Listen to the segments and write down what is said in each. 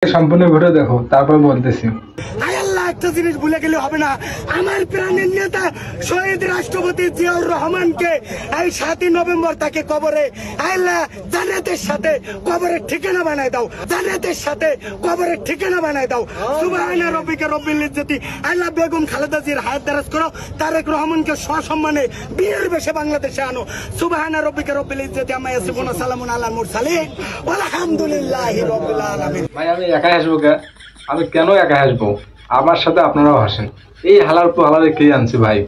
সম্পূর্ণ ভিডিও দেখো তারপর বলতেছি। একটা জিনিস ভুলে গেলে হবে না, আমার প্রাণের নেতা শহীদ রাষ্ট্রপতি জিয়াউর রহমানকে এই 7ই নভেম্বর তাকে কবরে আল্লাহ জান্নাতের সাথে কবরের ঠিকানা বানায় দাও, জান্নাতের সাথে কবরের ঠিকানা বানায় দাও। সুবহানা রাব্বিকা রব্বিল ইজ্জতি। আল্লাহ বেগম খালেদা জিয়ার হায়াত দারাজ করো, তারেক রহমানকে সসম্মানে বিয়ের বেশে বাংলাদেশে আনো। সুবহানা রাব্বিকা রব্বিল ইজ্জতি আম্মা ইয়াসিফুন, সালামুন আলাল মুরসালিন, আলহামদুলিল্লাহি রাব্বিল আলামিন। ভাই আমি একা হাসবো কে? আমি কেন একা হাসবো? আমার সাথে আপনারাও হাসেন। এই হালার পর হালারে কে আনছে ভাই?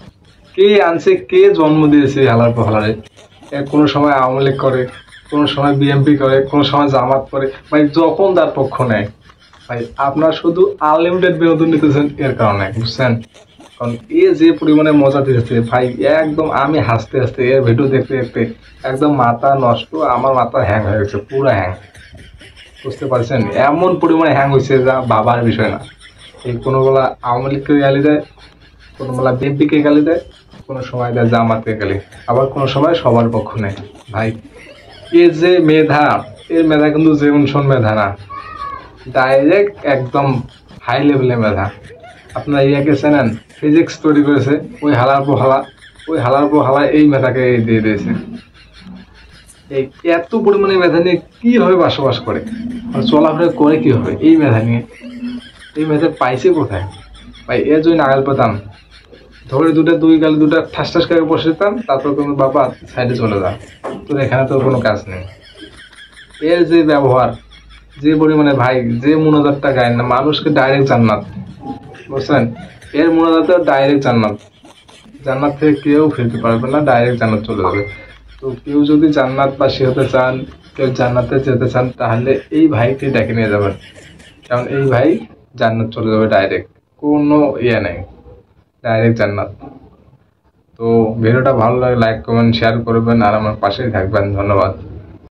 কে আনছে? কে জন্ম দিয়েছে হালার পর হালারে? কোনো সময় আওয়ামী লীগ করে, কোনো সময় বিএনপি করে, কোনো সময় জামাত করে, ভাই যখন তার পক্ষ নেয়। ভাই আপনারা শুধু আনলিমিটেড বিনোদন নিতেছেন এর কারণে, বুঝছেন? কারণ এ যে পরিমাণে মজা দিতেছে ভাই, একদম আমি হাসতে হাসতে এর ভিডিও দেখতে দেখতে একদম মাথা নষ্ট, আমার মাথা হ্যাং হয়ে গেছে, পুরো হ্যাং। বুঝতে পারছেন? এমন পরিমাণে হ্যাং হয়েছে যা বাবার বিষয় না। এই কোনো বেলা আওয়ামী লীগকে গালি দেয়, কোনো বেলা বিএনপিকে গালি দেয়, কোনো সময় দেয় জামাতকে গালি, আবার কোনো সময় সবার পক্ষ নেয়। ভাই এ যে মেধা, এর মেধা কিন্তু যেমন মেধা না, ডাইরেক্ট একদম হাই লেভেলের মেধা। আপনারা ইয়াকে চেনেন? ফিজিক্স তৈরি করেছে ওই হালার পর হালা, ওই হালার পর হালা এই মেধাকে দিয়ে দিয়েছে। এই এত পরিমাণে মেধা নিয়ে কিভাবে বসবাস করে, চলাফেরা করে কি হবে এই মেধা নিয়ে? এই মেধা পাইছে কোথায় ভাই? এর যদি নাগাল পেতাম, ধরে দুই গালে দুটা ঠাস ঠাস করে বসে যেতাম, তারপর কোনো বাবা সাইডে চলে যা, তোর এখানে তোর কোনো কাজ নেই। এর যে ব্যবহার, যে পরিমাণে ভাই, যে মোনাজাতটা গায় না মানুষকে ডাইরেক্ট জান্নাত, বুঝছেন? এর মোনাজাতে ডাইরেক্ট জান্নাত, জান্নাত থেকে কেউ ফিরতে পারবে না, ডাইরেক্ট জান্নাত চলে যাবে। তো কেউ যদি জান্নাতবাসী হতে চান, কেউ জান্নাতে যেতে চান, তাহলে এই ভাইকে ডেকে নিয়ে যাবেন, কারণ এই ভাই জান্নাত চলে যাবে ডাইরেক্ট, কোনো ইয়ে নেই, ডাইরেক্ট জান্নাত। তো ভিডিওটা ভালো লাগে লাইক কমেন্ট শেয়ার করবেন আর আমার পাশেই থাকবেন। ধন্যবাদ।